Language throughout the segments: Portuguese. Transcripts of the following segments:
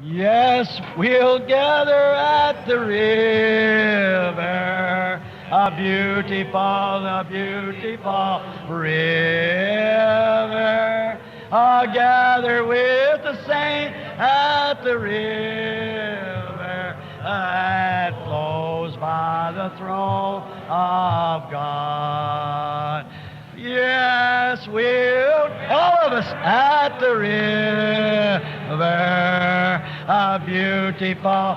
Yes, we'll gather at the river, a beautiful river. Gather with the saints at the river that flows by the throne of God. Yes, we'll, all of us, at the river, a beautiful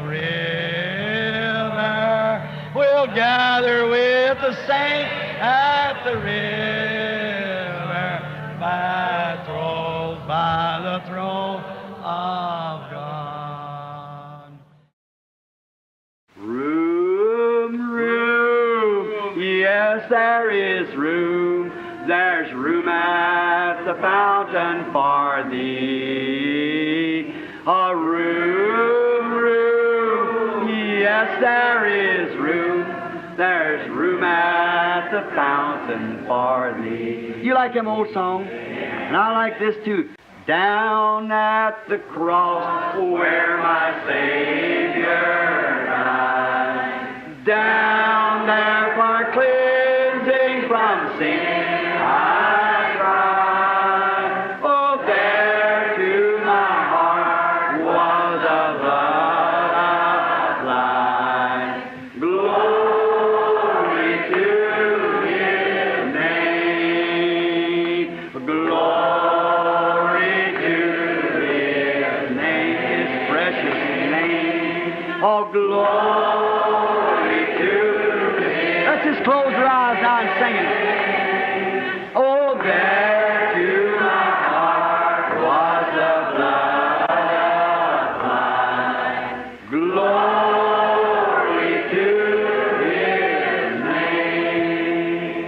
river. We'll gather with the saints at the river, by the throne of God. Room, yes, there is room. There's room at the fountain for thee. A room, yes, there is room. There's room at the fountain for thee. You like them old songs? And I like this too. Down at the cross where my Savior died. Down there for cleansing from sin I cried. Oh, there to my heart was a blood applied. Glory to His name. Glory to His name, His precious name. Oh, glory to His. Let's just close our eyes now and sing it. Oh, there to my heart was the blood applied. Glory to His name.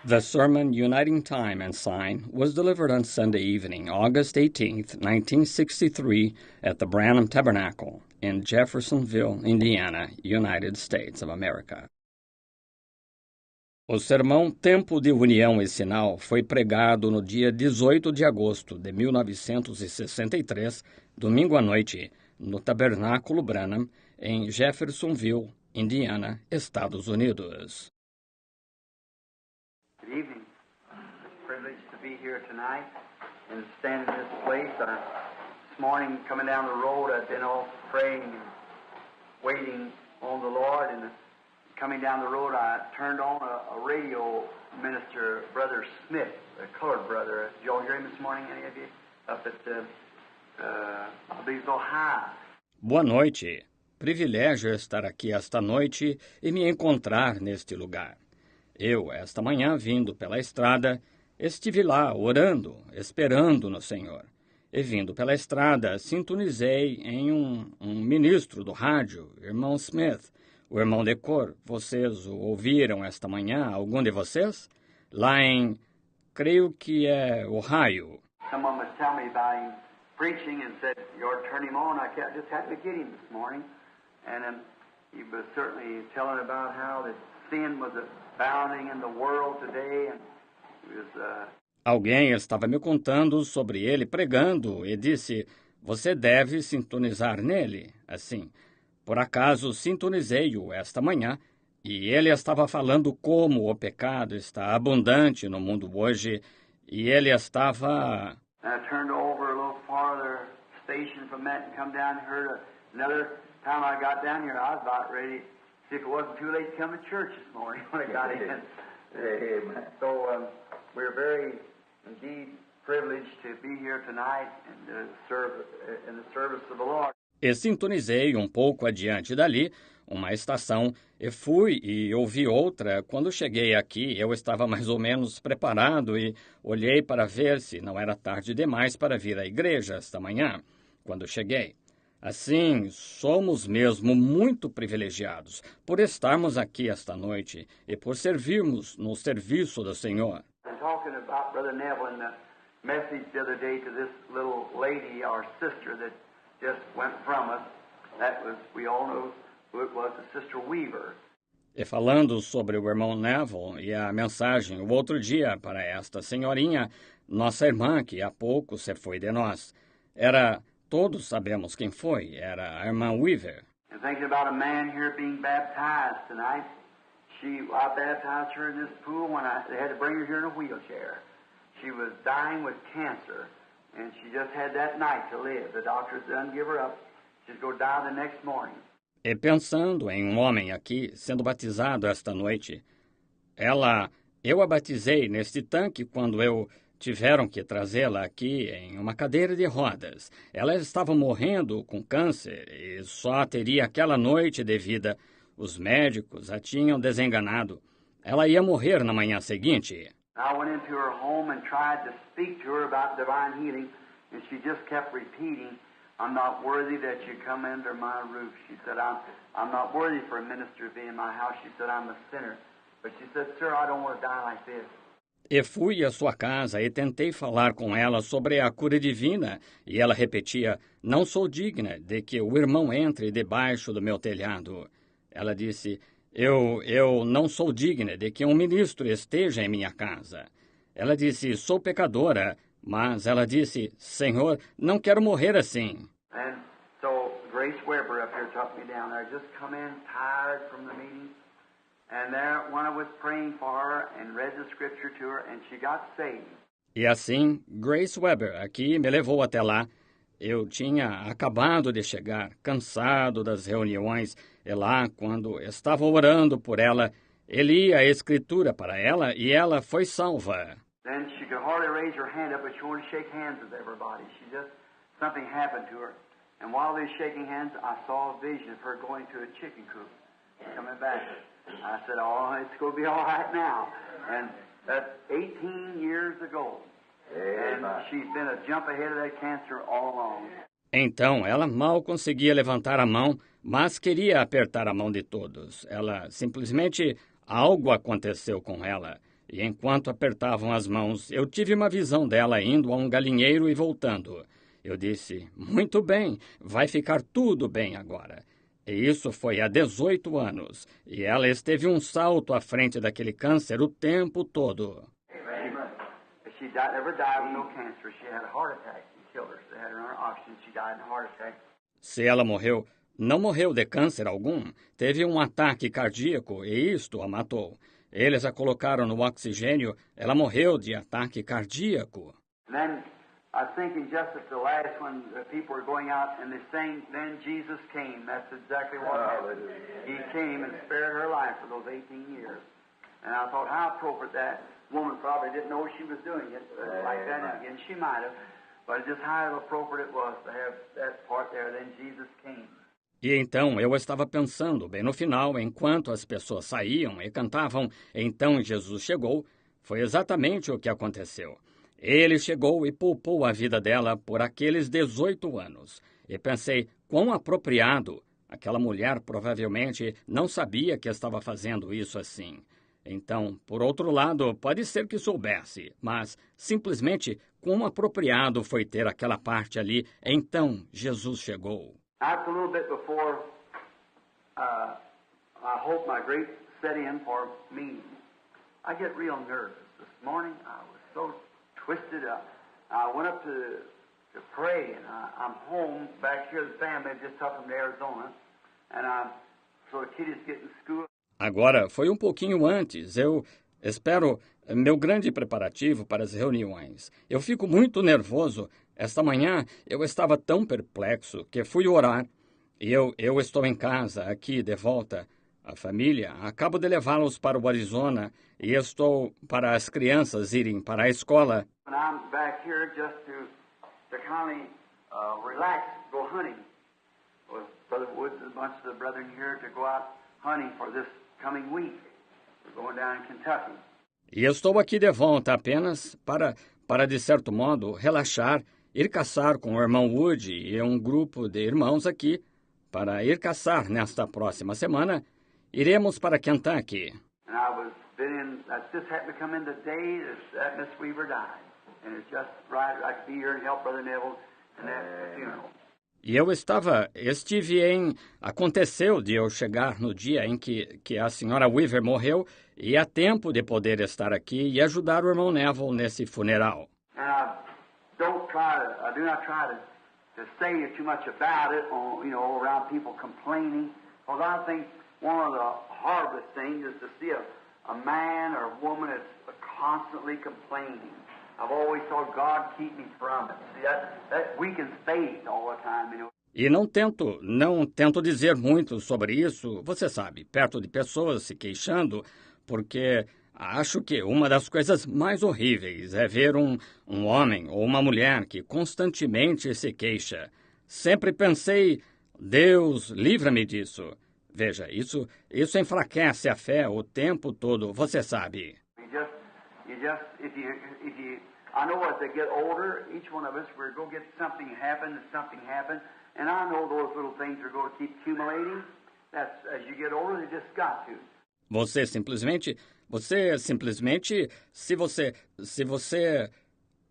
The sermon Uniting Time and Sign was delivered on Sunday evening, August 18th, 1963, at the Branham Tabernacle in Jeffersonville, Indiana, United States of America. O sermão Tempo de União e Sinal foi pregado no dia 18 de agosto de 1963, domingo à noite, no Tabernáculo Branham, em Jeffersonville, Indiana, Estados Unidos. Good evening. It's a privilege to be here tonight and stand in this place. This morning, coming down the road, I've been all praying and waiting on the Lord. And coming down the road, I turned on a radio minister, Brother Smith, a colored brother. Did you all hear him this morning, any of you? Up at, I believe, Ohio. Boa noite. Privilégio estar aqui esta noite e me encontrar neste lugar. Eu, esta manhã, vindo pela estrada, estive lá orando, esperando no Senhor. E vindo pela estrada, sintonizei em um ministro do rádio, irmão Smith, o irmão de cor. Vocês o ouviram esta manhã, algum de vocês? Lá em, creio que é Ohio. Someone was telling me about him preaching and said, you ought to turn him on. I just happened to get him this morning. And he was certainly telling about how that sin was abounding in the world today. And he was... Alguém estava me contando sobre ele pregando e disse, você deve sintonizar nele. Assim, por acaso sintonizei-o esta manhã e ele estava falando como o pecado está abundante no mundo hoje e ele estava... I turned over a little farther station from that and come down and heard another time I got down here, I was about ready to see if it wasn't too late to come to church this morning when I got in. Amen. So we're very, indeed, privileged to be here tonight and serve in the service of the Lord. E sintonizei um pouco adiante dali uma estação e fui e ouvi outra. Quando cheguei aqui, eu estava mais ou menos preparado e olhei para ver se não era tarde demais para vir à igreja esta manhã, quando cheguei. Assim, somos mesmo muito privilegiados por estarmos aqui esta noite e por servirmos no serviço do Senhor. I'm talking about Brother Neville and the message the other day to this little lady, our sister, that just went from us. That was, we all know who it was, the Sister Weaver. E falando sobre o irmão Neville e a mensagem o outro dia para esta senhorinha, nossa irmã que há pouco se foi de nós. Todos sabemos quem foi, era a irmã Weaver. And thinking about a man here being baptized tonight. I baptized her in this pool when they had to bring her here in a wheelchair. She was dying with cancer, and she just had that night to live. The doctors didn't give her up. She's going to die the next morning. E pensando em um homem aqui sendo batizado esta noite, eu a batizei neste tanque quando tiveram que trazê-la aqui em uma cadeira de rodas. Ela estava morrendo com câncer e só teria aquela noite de vida. Os médicos a tinham desenganado. Ela ia morrer na manhã seguinte. I went into her home and tried to speak to her about divine healing, and she just kept repeating, I'm not worthy that you come under my roof. She said, I'm not worthy for a minister to be in my house. She said, I'm a sinner. But she said, sir, I don't want to die like this. E fui à sua casa e tentei falar com ela sobre a cura divina, e ela repetia, não sou digna de que o irmão entre debaixo do meu telhado. Ela disse, eu não sou digna de que um ministro esteja em minha casa. Ela disse, sou pecadora, mas ela disse, Senhor, não quero morrer assim. And so Grace Weber up here took me down there. I just come in tired from the meeting. And there, when I was praying for her and read the scripture to her, and she got saved. E assim, Grace Weber aqui me levou até lá. Eu tinha acabado de chegar, cansado das reuniões, e lá, quando estava orando por ela, ele lia a escritura para ela e ela foi salva. Then she could hardly raise her hand up, but she wanted to shake hands with everybody. Something happened to her. And while they were shaking hands, I saw a vision of her going to a chicken coop, coming back. I said, oh, it's going to be all right now. And that's 18 years ago. And she's been a jump ahead of that cancer all along. Então, ela mal conseguia levantar a mão, mas queria apertar a mão de todos. Ela simplesmente, algo aconteceu com ela. E enquanto apertavam as mãos, eu tive uma visão dela indo a um galinheiro e voltando. Eu disse, muito bem, vai ficar tudo bem agora. E isso foi há 18 anos. E ela esteve um salto à frente daquele câncer o tempo todo. She never died with no cancer. She had a heart attack and killed her. They had her on oxygen. She died in a heart attack. Se ela morreu, não morreu de câncer algum. Teve um ataque cardíaco e isto a matou. Eles a colocaram no oxigênio. Ela morreu de ataque cardíaco. And then I was thinking just at the last when the people were going out and they sang, then Jesus came. That's exactly what happened. He came and spared her life for those 18 years. And I thought how appropriate that woman probably didn't know she was doing it like that, and she might have, but just how appropriate it was to have that part there, then Jesus came. E então eu estava pensando, bem no final, enquanto as pessoas saíam e cantavam, então Jesus chegou, foi exatamente o que aconteceu. Ele chegou e poupou a vida dela por aqueles 18 anos. E pensei, quão apropriado, aquela mulher provavelmente não sabia que estava fazendo isso assim. Então, por outro lado, pode ser que soubesse, mas simplesmente quão apropriado foi ter aquela parte ali. Então, Jesus chegou. After a little bit before, I hope my grace set in for me. I get real nervous. This morning, I was so twisted up. I went up to pray, and I'm home back here. The family just took them to Arizona, and so the kid is getting school. Agora, foi um pouquinho antes. Eu espero meu grande preparativo para as reuniões. Eu fico muito nervoso. Esta manhã eu estava tão perplexo que fui orar. E eu estou em casa, aqui de volta. A família, acabo de levá-los para o Arizona e estou para as crianças irem para a escola. And I'm back here just to kind of relax, go hunting with Brother Woods and a bunch of the brethren here to go out hunting for this coming week. We're going down in Kentucky. E estou aqui de volta apenas para de certo modo, relaxar, ir caçar com o irmão Wood e um grupo de irmãos aqui. Para ir caçar nesta próxima semana, iremos para Kentucky. And I just happened to come in the day that Miss Weaver died. And it's just right I could be here and help Brother Neville in that funeral. E eu aconteceu de eu chegar no dia em que a senhora Weaver morreu e há tempo de poder estar aqui e ajudar o irmão Neville nesse funeral. And I do not try to to say too much about it, or, around people complaining. Because I think one of the hardest things is to see a man or a woman that's constantly complaining. I've always thought God keep me from it. See, that weakens faith all the time, E não tento dizer muito sobre isso, você sabe, perto de pessoas se queixando, porque acho que uma das coisas mais horríveis é ver um homem ou uma mulher que constantemente se queixa. Sempre pensei, Deus, livra-me disso. Veja, isso enfraquece a fé o tempo todo, você sabe. I know as they get older, each one of us, we're going to get something happen, and I know those little things are going to keep accumulating. That's, as you get older, they just got to. Você simplesmente, se você,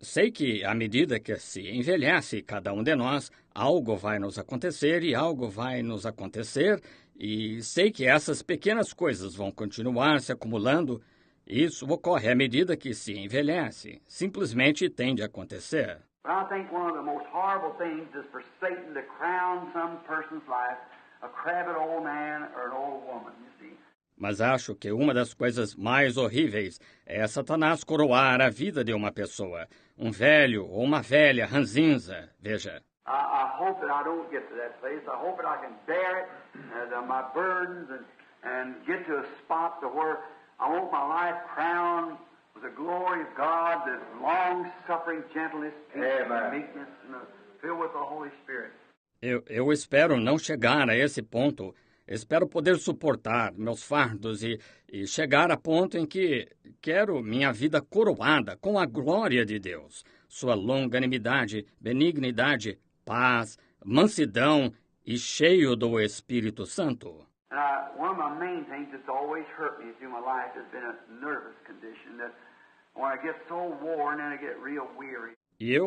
sei que à medida que se envelhece cada um de nós, algo vai nos acontecer e algo vai nos acontecer, e sei que essas pequenas coisas vão continuar se acumulando. Isso ocorre à medida que se envelhece. Simplesmente tende a acontecer. But I think one of the most horrible things is for Satan to crown some person's life, a crabbed old man or an old woman, you see. Mas acho que uma das coisas mais horríveis é Satanás coroar a vida de uma pessoa, um velho ou uma velha ranzinza, veja. I hope that I don't get to that place. I hope that I can bear it, my burdens, and get to a spot to where I want my life crowned with the glory of God, the long-suffering gentleness, peace, and meekness, filled with the Holy Spirit. Eu espero não chegar a esse ponto. Espero poder suportar meus fardos e chegar a ponto em que quero minha vida coroada com a glória de Deus, sua longanimidade, benignidade, paz, mansidão e cheio do Espírito Santo. One of my main things that's always hurt me through my life has been a nervous condition that when I get so worn and I get real weary. E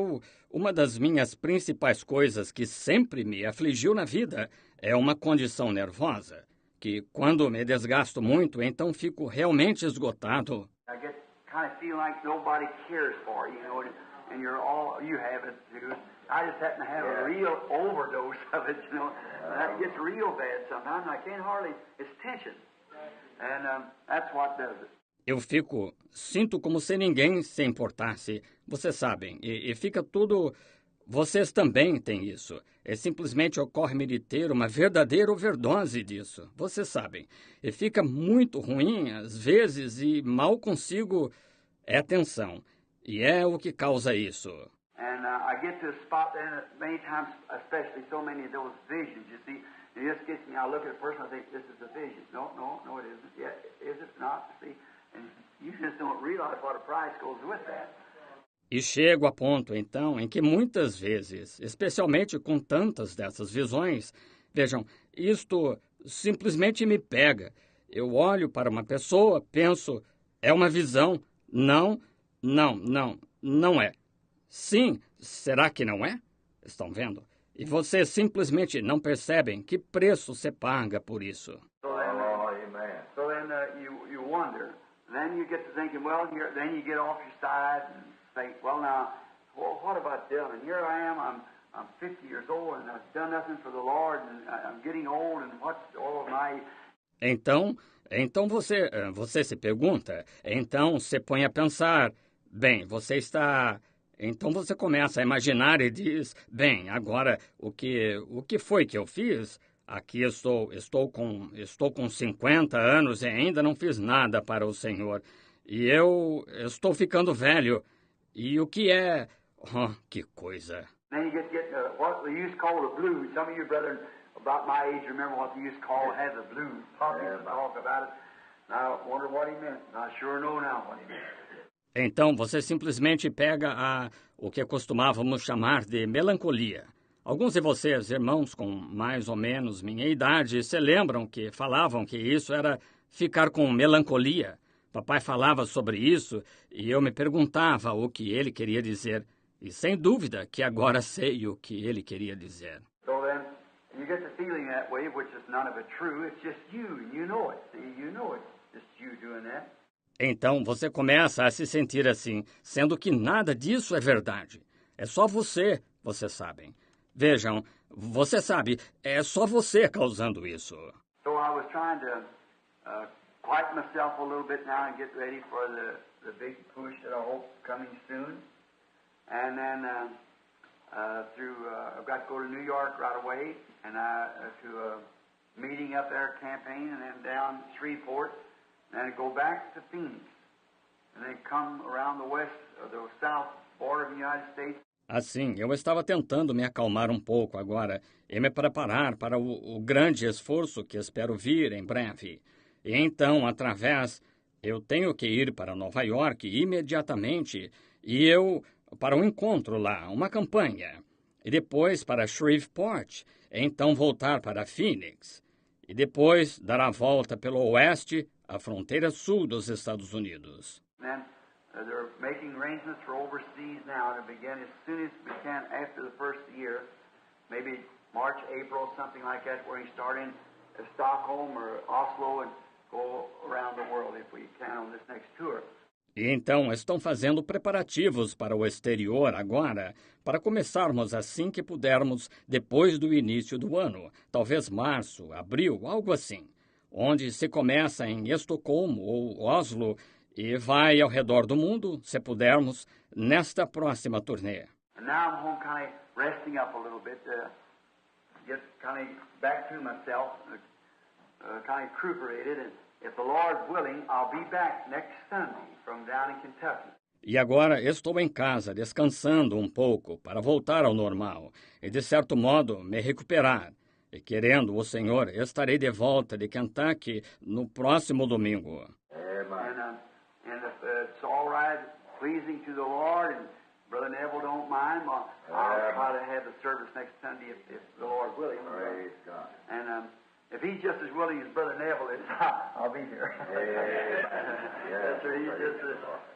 uma das minhas principais coisas que sempre me afligiu na vida é uma condição nervosa, que quando me desgasto muito, então fico realmente esgotado. I get kind of feel like nobody cares for you, and you have it too. I just happen to have a real overdose of it, That gets real bad sometimes. I can't hardly, it's tension. And that's what does it. Sinto como se ninguém se importasse, vocês sabem, e fica tudo... Vocês também têm isso. Simplesmente ocorre-me de ter uma verdadeira overdose disso, vocês sabem. E fica muito ruim, às vezes, e mal consigo... É tensão, e é o que causa isso. And I get to a spot then, many times, especially so many of those visions, you see, it just gets me, I look at a person, I think, this is a vision. No, it isn't. Yeah, is it not? See, and you just don't realize what a price goes with that. E chego a ponto, então, em que muitas vezes, especialmente com tantas dessas visões, vejam, isto simplesmente me pega. Eu olho para uma pessoa, penso, é uma visão. Não é. Sim, será que não é? Estão vendo? E vocês simplesmente não percebem que preço se paga por isso. So then you wonder. Then you get to thinking, well, then you get off your side and think, well, now, what have I done? And here I am, I'm 50 years old, and I've done nothing for the Lord, and I'm getting old, and what's all of my... Então você se pergunta, então você põe a pensar, bem, você está... Então você começa a imaginar e diz, bem, agora o que foi que eu fiz? Aqui estou com 50 anos e ainda não fiz nada para o Senhor. E eu estou ficando velho. E o que é? Oh, que coisa. Then you get what they used to call the blues. Some of you brethren about my age remember what they used to call have the blues. Talk about it. Now I wonder what he meant. I sure know now what he meant. Então, você simplesmente pega o que costumávamos chamar de melancolia. Alguns de vocês, irmãos com mais ou menos minha idade, se lembram que falavam que isso era ficar com melancolia. Papai falava sobre isso e eu me perguntava o que ele queria dizer. E sem dúvida que agora sei o que ele queria dizer. So then, you get the feeling that way, which is none of it true. It's just you, and you know it. See, you know it's just you doing that. Então você começa a se sentir assim, sendo que nada disso é verdade. É só você, vocês sabem. Vejam, você sabe, é só você causando isso. So I was trying to quiet myself a little bit now and get ready for the big push that I hope coming soon. And then I've got to go to New York right away and to a meeting up there, campaign, and then down Shreveport, and then go back to Phoenix, and then come around the west or the south border of the United States. Assim, eu estava tentando me acalmar um pouco agora e me preparar para o grande esforço que espero vir em breve. E então, eu tenho que ir para Nova York imediatamente para um encontro lá, uma campanha. E depois para Shreveport, e então voltar para Phoenix. E depois dar a volta pelo oeste, a fronteira sul dos Estados Unidos. They're making arrangements for overseas now to begin as soon as we can after the first year, maybe March, April, something like that, where we start in Stockholm or Oslo and go around the world if we can on this next tour. E então estão fazendo preparativos para o exterior agora, para começarmos assim que pudermos depois do início do ano, talvez março, abril, algo assim, onde se começa em Estocolmo ou Oslo e vai ao redor do mundo, se pudermos, nesta próxima turnê. And now I'm home kind of resting up a little bit, get kind of back to myself, kind of recuperated, and if the Lord willing, I'll be back next Sunday from down in Kentucky. E agora estou em casa, descansando um pouco, para voltar ao normal, e de certo modo me recuperar. E querendo o Senhor, estarei de volta de Kentucky no próximo domingo. And if it's all right, pleasing to the Lord, and Brother Neville don't mind, I'll try to have the service next Sunday if the Lord willing. Praise God. And if he's just as willing as Brother Neville is, I'll be here. Yes, sir.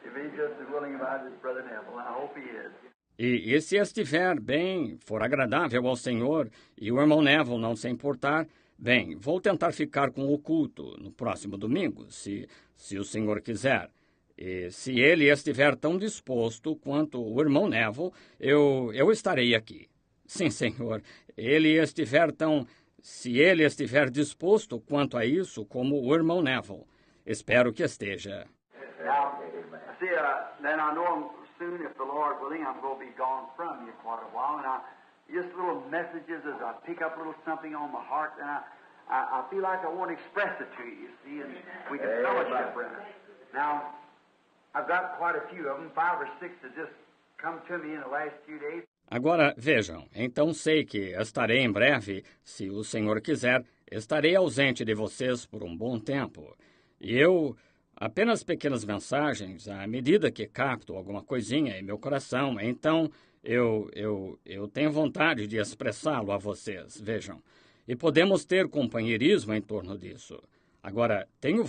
If he's just as willing about it as Brother Neville, I hope he is. E se estiver bem, for agradável ao Senhor, e o irmão Neville não se importar, bem, vou tentar ficar com o culto no próximo domingo, se o Senhor quiser. E se ele estiver tão disposto quanto o irmão Neville, eu estarei aqui. Sim, Senhor, se ele estiver disposto quanto a isso, como o irmão Neville, espero que esteja. Now, see, then I know soon, if the Lord willing, I'm going to be gone from you quite a while, and just little messages as I pick up a little something on my heart, and I feel like I want to express it to you, see, and we can fellowship with it. Now, I've got quite a few of them, 5 or 6 that just come to me in the last few days. Agora, vejam, então sei que estarei em breve, se o Senhor quiser, estarei ausente de vocês por um bom tempo. E apenas pequenas mensagens, à medida que capto alguma coisinha em meu coração, então eu tenho vontade de expressá-lo a vocês, vejam. E podemos ter companheirismo em torno disso. Agora, tenho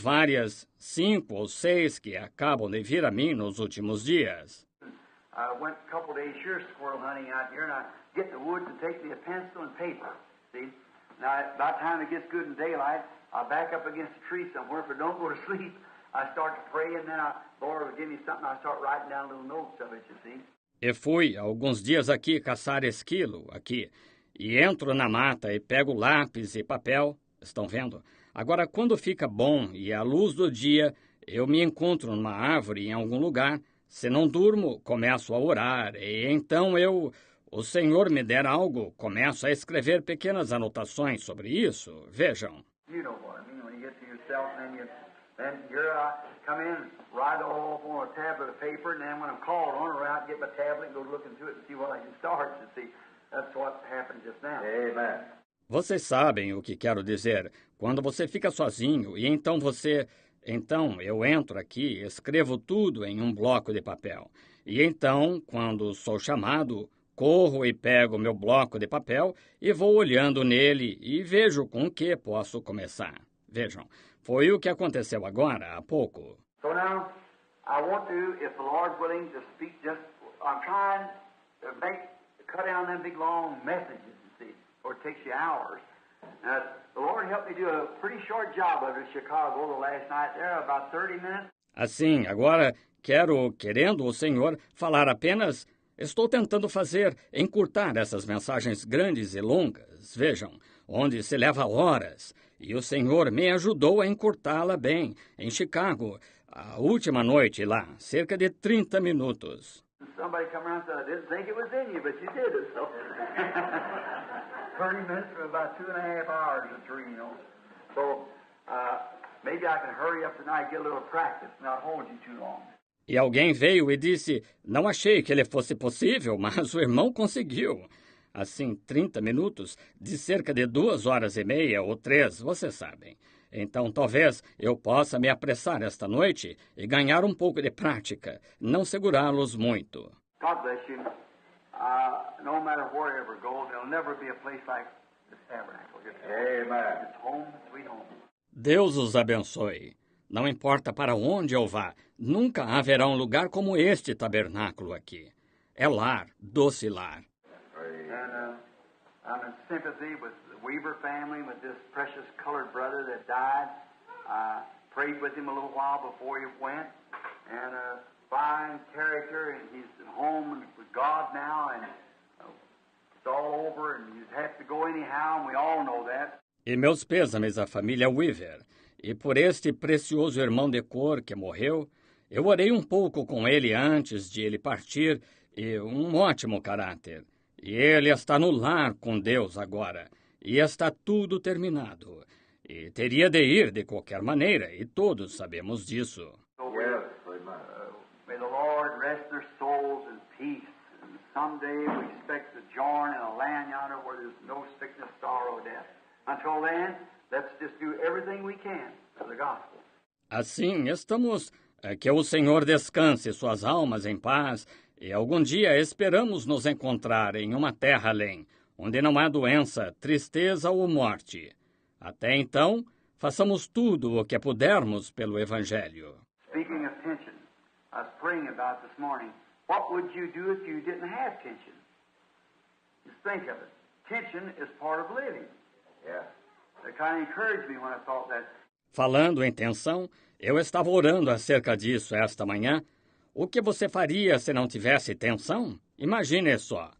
5 ou 6 que acabam de vir a mim nos últimos dias. I went a couple days here squirrel hunting out here, and I get in the woods and take me a pencil and paper, see? Now, by the time it gets good in daylight, I back up against a tree somewhere. If I don't go to sleep, I start to pray, and then the Lord will give me something, I start writing down little notes of it, you see? Eu fui alguns dias aqui caçar esquilo, e entro na mata e pego lápis e papel, estão vendo? Agora, quando fica bom e à luz do dia, eu me encontro numa árvore em algum lugar. Se não durmo, começo a orar, e então o Senhor me der algo, começo a escrever pequenas anotações sobre isso. Vejam. You know what I mean, when you get to yourself, then here I come in, write all off on a tablet of paper, and then when I'm called on, I out, get my tablet and go looking through it and see what I can start to see. That's what happened just now. Amen. Vocês sabem o que quero dizer. Quando você fica sozinho, e então eu entro aqui, escrevo tudo em um bloco de papel. E então, quando sou chamado, corro e pego meu bloco de papel e vou olhando nele e vejo com o que posso começar. Vejam, foi o que aconteceu agora, há pouco. So now, I want to, if the Lord's willing, to speak I'm trying to cut down them big long messages, you see, or it takes you hours. The Lord helped me do a pretty short job of it in Chicago the last night there, about 30 minutes. Assim, agora querendo o Senhor, falar apenas Estou tentando encurtar essas mensagens grandes e longas, vejam, onde se leva horas. E o Senhor me ajudou a encurtá-la bem, em Chicago, a última noite lá, cerca de 30 minutos. Somebody come around and said, I didn't think it was in you, but you did it, so. 30 minutes from about 2.5 hours or 3, you know. So, maybe I can hurry up tonight, get a little practice, not hold you too long. E alguém veio e disse, não achei que ele fosse possível, mas o irmão conseguiu. Assim, 30 minutos, de cerca de 2h30 ou 3, vocês sabem. Então, talvez eu possa me apressar esta noite e ganhar um pouco de prática, não segurá-los muito. God bless you. No matter where you ever go, there'll never be a place like this tabernacle. Amen. It's home, sweet home. Deus os abençoe. Não importa para onde eu vá, nunca haverá um lugar como este tabernáculo aqui. É lar, doce lar. And I'm in sympathy with the Weaver family, with this precious colored brother that died. I prayed with him a little while before he went. And fine character, and he's at home with God now, and it's all over, and you have to go anyhow, and we all know that. E meus pêsames à família Weaver. E por este precioso irmão de cor que morreu, eu orei um pouco com ele antes de ele partir, e um ótimo caráter. E ele está no lar com Deus agora, e está tudo terminado. E teria de ir de qualquer maneira, e todos sabemos disso. May the Lord rest their souls in peace. And someday we expect to join in a land yonder where there's no sickness, sorrow, or death. Until then, let's just do everything we can for the gospel. Assim, estamos... Que o Senhor descanse suas almas em paz, e algum dia esperamos nos encontrar em uma terra além, onde não há doença, tristeza ou morte. Até então, façamos tudo o que pudermos pelo Evangelho. Speaking of tension, I was praying about this morning. What would you do if you didn't have tension? Just think of it. Tension is part of living. Yeah. It kind of encouraged me when I thought that. Falando em tensão, eu estava orando acerca disso esta manhã. O que você faria se não tivesse tensão? Imagine só.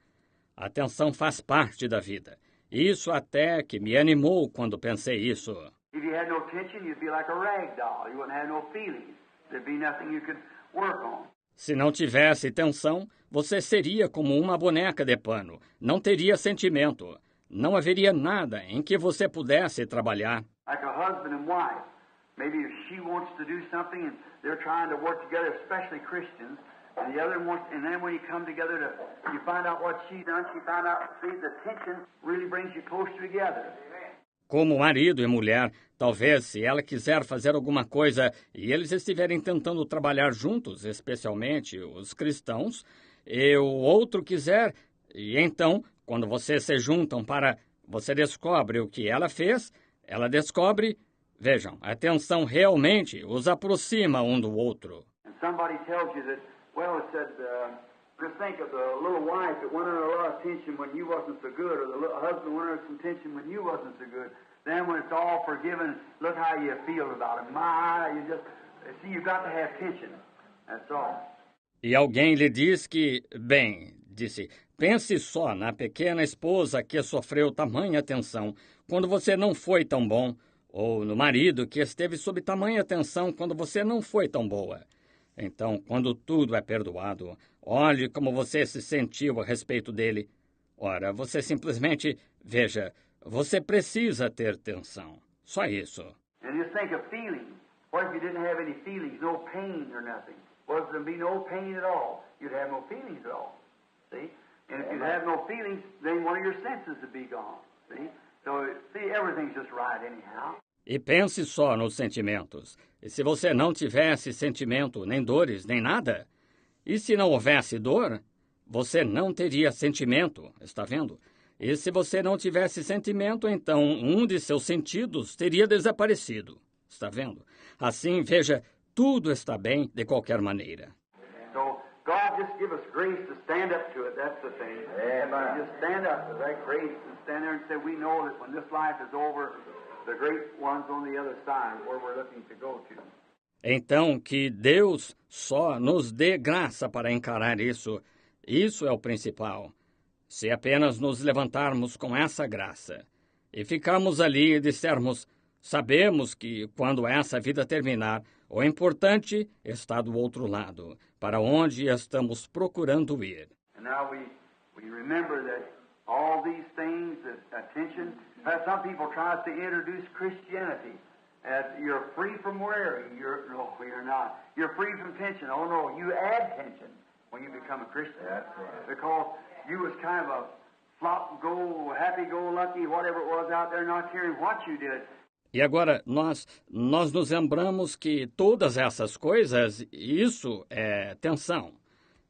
A tensão faz parte da vida. Isso até que me animou quando pensei isso. If you had no tension, you'd be like a rag doll. You wouldn't have no feelings. There'd be nothing you could work on. Se não tivesse tensão, você seria como uma boneca de pano. Não teria sentimento. Não haveria nada em que você pudesse trabalhar. Like a husband and wife. Maybe if she wants to do something and they're trying to work together, especially Christians, and the other wants, and then when you come together you find out what she's done, she found out, see, the tension really brings you closer together. Como marido e mulher, talvez se ela quiser fazer alguma coisa e eles estiverem tentando trabalhar juntos, especialmente os cristãos, e o outro quiser, e então, quando vocês se juntam você descobre o que ela fez, ela descobre. Vejam, a tensão realmente os aproxima um do outro. And somebody tells you that, well, it said, just think of the little wife that went under a lot of tension when you wasn't so good, or the little husband went under some tension when you wasn't so good. Then when it's all forgiven, look how you feel about it. You've got to have tension. That's all. E alguém lhe diz disse, pense só na pequena esposa que sofreu tamanha tensão quando você não foi tão bom, ou no marido que esteve sob tamanha tensão quando você não foi tão boa. Então, quando tudo é perdoado, olhe como você se sentiu a respeito dele. Ora, você simplesmente, veja, você precisa ter tensão. Só isso. And just think of feelings. What if you didn't have any feelings, no pain or nothing? Was there be no pain at all? You'd have no feelings at all. See? And if you'd have no feelings, then one of your senses would be gone. See? So, everything's just right anyhow. E pense só nos sentimentos. E se você não tivesse sentimento, nem dores, nem nada? E se não houvesse dor, você não teria sentimento, está vendo? E se você não tivesse sentimento, então um de seus sentidos teria desaparecido, está vendo? Assim, veja, tudo está bem de qualquer maneira. So, God just give us grace to stand up to it, that's the thing. Amen. Just stand up to that grace and stand there and say, we know that when this life is over, the great ones on the other side, where we're looking to go to. Então, que Deus só nos dê graça para encarar isso. Isso é o principal. Se apenas nos levantarmos com essa graça e ficarmos ali e dissermos, sabemos que quando essa vida terminar, o importante está do outro lado, para onde estamos procurando ir. And now we remember that all these things, attention, some people try to introduce Christianity as you're free from worry. No, you're not. You're free from tension. Oh, no, you add tension when you become a Christian. That's right. Because you was kind of a flop-go, happy-go-lucky, whatever it was out there, not caring what you did. E agora, nós nos lembramos que todas essas coisas, isso é tensão.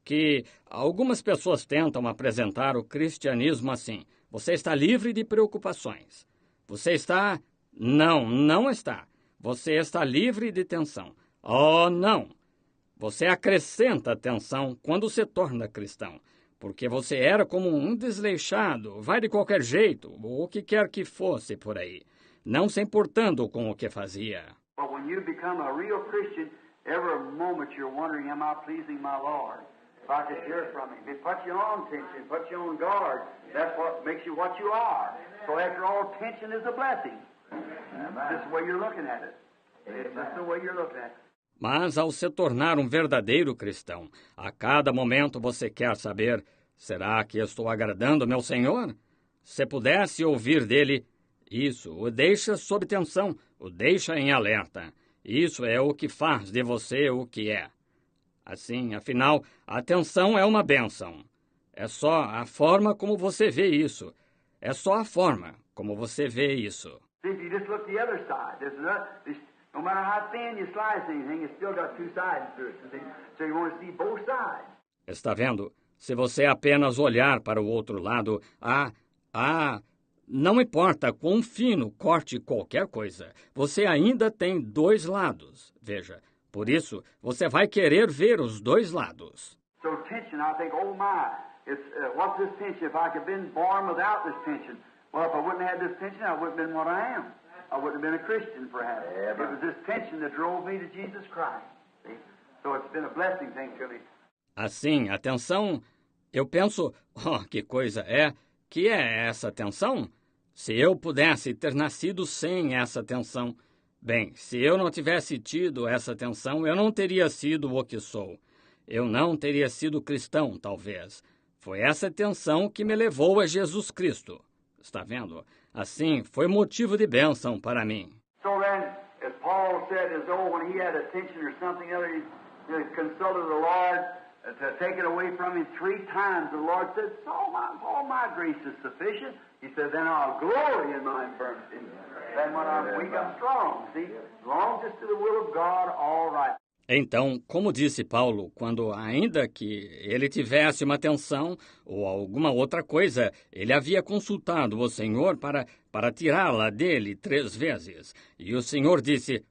Que algumas pessoas tentam apresentar o cristianismo assim. Você está livre de preocupações. Você está... Não está. Você está livre de tensão. Oh, não! Você acrescenta tensão quando se torna cristão. Porque você era como um desleixado, vai de qualquer jeito, ou o que quer que fosse por aí, não se importando com o que fazia. But when you become a real Christian, every moment you're wondering, am I pleasing my Lord? If I could hear from Him. It puts you on tension, puts you on guard. That's what makes you what you are. So after all, tension is a blessing. This is the way you're looking at it. It's just the way you're looking at it. Mas ao se tornar um verdadeiro cristão, a cada momento você quer saber, será que estou agradando meu Senhor? Se pudesse ouvir dele, isso o deixa sob tensão, o deixa em alerta. Isso é o que faz de você o que é. Assim, afinal, a tensão é uma bênção. É só a forma como você vê isso. É só a forma como você vê isso. See, if you just look the other side, no matter how thin you slice anything, it's still got two sides to it. See? So you want to see both sides. Está vendo? Se você apenas olhar para o outro lado, não importa quão fino corte qualquer coisa, você ainda tem dois lados. Veja, por isso, você vai querer ver os dois lados. So tension, I think, oh my, it's what's this tension? If I could have been born without this tension, well, if I wouldn't have had this tension, I wouldn't have been what I am. I wouldn't have been a Christian, perhaps. Yeah, it was this tension that drove me to Jesus Christ. See? So it's been a blessing thing to me. Assim, a tensão, eu penso, que coisa é? Que é essa tensão? Se eu pudesse ter nascido sem essa tensão, bem, se eu não tivesse tido essa tensão, eu não teria sido o que sou. Eu não teria sido cristão, talvez. Foi essa tensão que me levou a Jesus Cristo. Está vendo? Assim, foi motivo de bênção para mim. So then, as Paul said, as though when he had a tension or something other, he consulted the Lord to take it away from him 3 times. The Lord said, all my grace is sufficient. He said, then I'll glory in my infirmity. Then when I'm weak, I'm strong. See, long just to the will of God, all right. Então, como disse Paulo, quando ainda que ele tivesse uma tensão ou alguma outra coisa, ele havia consultado o Senhor para tirá-la dele 3 vezes. E o Senhor disse,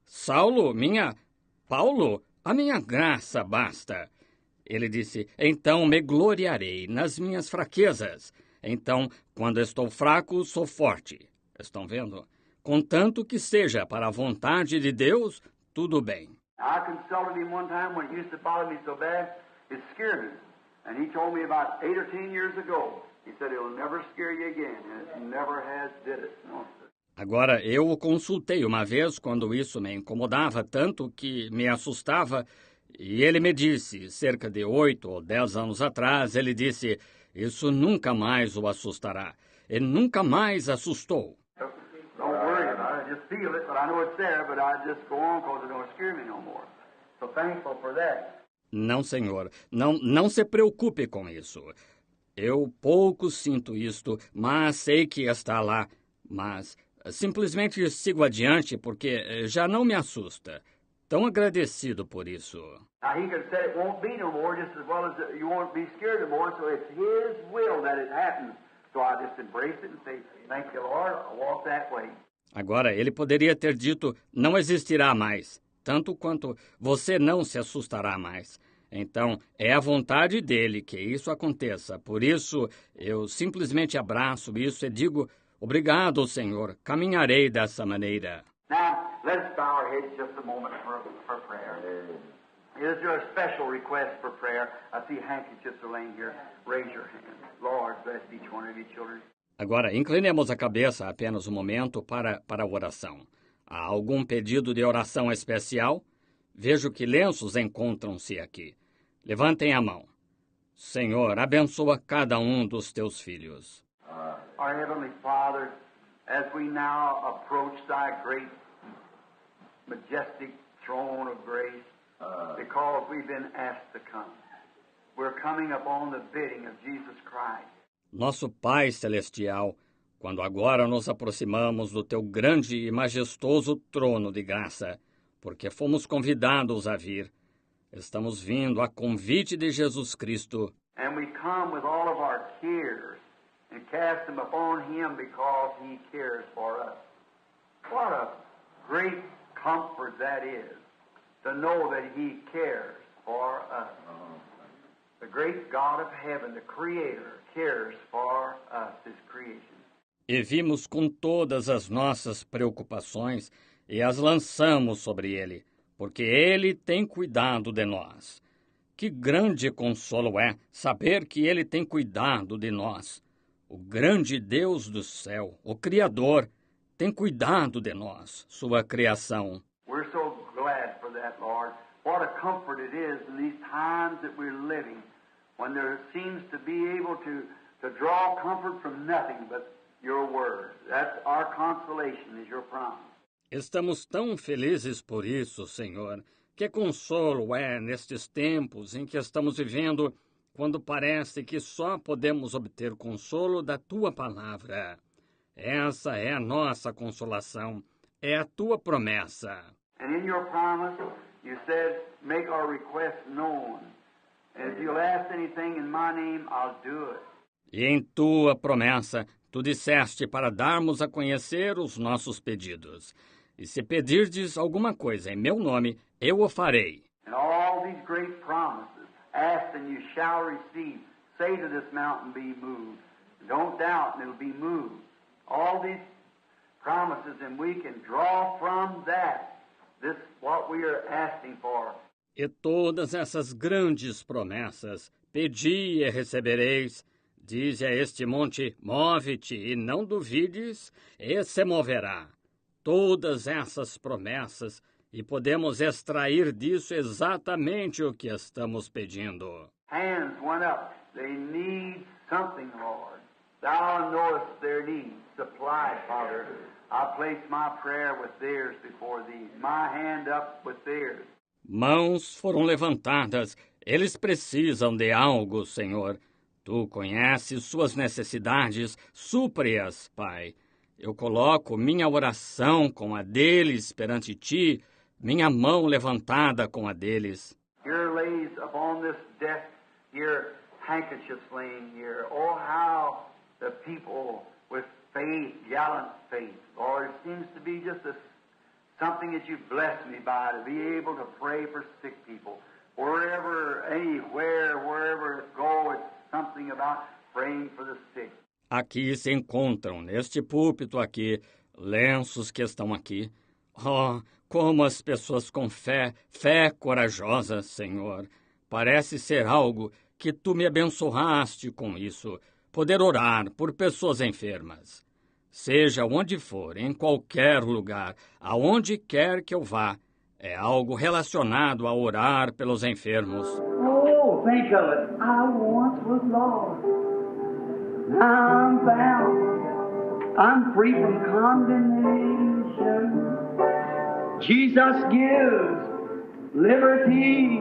Paulo, a minha graça basta. Ele disse, então me gloriarei nas minhas fraquezas. Então, quando estou fraco, sou forte. Estão vendo? Contanto que seja para a vontade de Deus, tudo bem. I consulted him one time when it used to bother me so bad, it scared me. And he told me about 8 or 10 years ago, he said, it'll never scare you again, and it never has did it. No, sir. Agora, eu o consultei uma vez quando isso me incomodava tanto que me assustava, e ele me disse, cerca de 8 ou 10 anos atrás, ele disse, isso nunca mais o assustará. E nunca mais assustou. Don't worry about it. I just feel it, but I know it's there, but I just go on because it don't scare me no more. So thankful for that. Não, Senhor. Não se preocupe com isso. Eu pouco sinto isto, mas sei que está lá. Mas simplesmente sigo adiante porque já não me assusta. Tão agradecido por isso. Now he could have said it won't be no more just as well as you won't be scared no more, so it's His will that it happens. So I just embrace it and say, thank you, Lord, I'll walk that way. Agora, ele poderia ter dito, não existirá mais, tanto quanto você não se assustará mais. Então, é a vontade dele que isso aconteça. Por isso, eu simplesmente abraço isso e digo, obrigado, Senhor, caminharei dessa maneira. Now, let's bow our heads just a moment for prayer. Is there a special request for prayer? I see handkerchiefs are laying here. Raise your hand. Lord, bless each one of you children. Agora, inclinemos a cabeça apenas um momento para a oração. Há algum pedido de oração especial? Vejo que lenços encontram-se aqui. Levantem a mão. Senhor, abençoa cada um dos teus filhos. Our Heavenly Father, as we now approach thy great, majestic throne of grace, because we've been asked to come, we're coming upon the bidding of Jesus Christ. Nosso Pai Celestial, quando agora nos aproximamos do teu grande e majestoso trono de graça, porque fomos convidados a vir, estamos vindo a convite de Jesus Cristo. And we come with all of our cares and cast them upon Him because He cares for us. What a great comfort that is, to know that He cares for us. The great God of heaven, the Creator, cares for us, His creation. E vimos com todas as nossas preocupações e as lançamos sobre Ele, porque Ele tem cuidado de nós. Que grande consolo é saber que Ele tem cuidado de nós. O grande Deus do céu, o Criador, tem cuidado de nós, sua criação. We're so glad for that, Lord. What a comfort it is in these times that we're living, when there seems to be able to draw comfort from nothing but your word. That's our consolation, is your promise. Estamos tão felizes por isso, Senhor. Que consolo é nestes tempos em que estamos vivendo, quando parece que só podemos obter consolo da Tua palavra. Essa é a nossa consolação, é a Tua promessa. And in your promise, you said, make our requests known. And if you'll ask anything in my name, I'll do it. E em Tua promessa, Tu disseste para darmos a conhecer os nossos pedidos. E se pedirdes alguma coisa em meu nome, eu o farei. And all these great promises, ask and you shall receive. Say to this mountain, be moved. Don't doubt and it'll be moved. All these promises, and we can draw from that this what we are asking for. E todas essas grandes promessas, pedi e recebereis. Dize a este monte, move-te, e não duvides, e se moverá. Todas essas promessas, e podemos extrair disso exatamente o que estamos pedindo. Hands went up. They need something, Lord. Thou knowest their needs. Supply, Father. I place my prayer with theirs before thee. My hand up with theirs. Mãos foram levantadas. Eles precisam de algo, Senhor. Tu conheces suas necessidades, supre-as, Pai. Eu coloco minha oração com a deles perante Ti, minha mão levantada com a deles. Here lays upon this desk here handkerchiefs laying here. Oh, how the people with faith, gallant faith, Lord, it seems to be just something that you've blessed me by, to be able to pray for sick people. Wherever, anywhere, wherever it go, it's something about praying for the sick. Aqui se encontram, neste púlpito aqui, lenços que estão aqui. Oh, como as pessoas com fé corajosa, Senhor. Parece ser algo que Tu me abençoaste com isso, poder orar por pessoas enfermas. Seja onde for, em qualquer lugar, aonde quer que eu vá, é algo relacionado a orar pelos enfermos. Oh, think of it. I once was lost. Now I'm found. I'm free from condemnation. Jesus gives liberty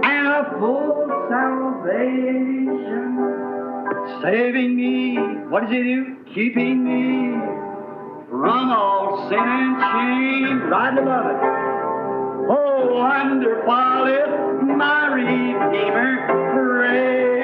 and a full salvation. Saving me, what does He do? Keeping me from all sin and shame. Right above it. Oh, wonderful is my Redeemer, praise.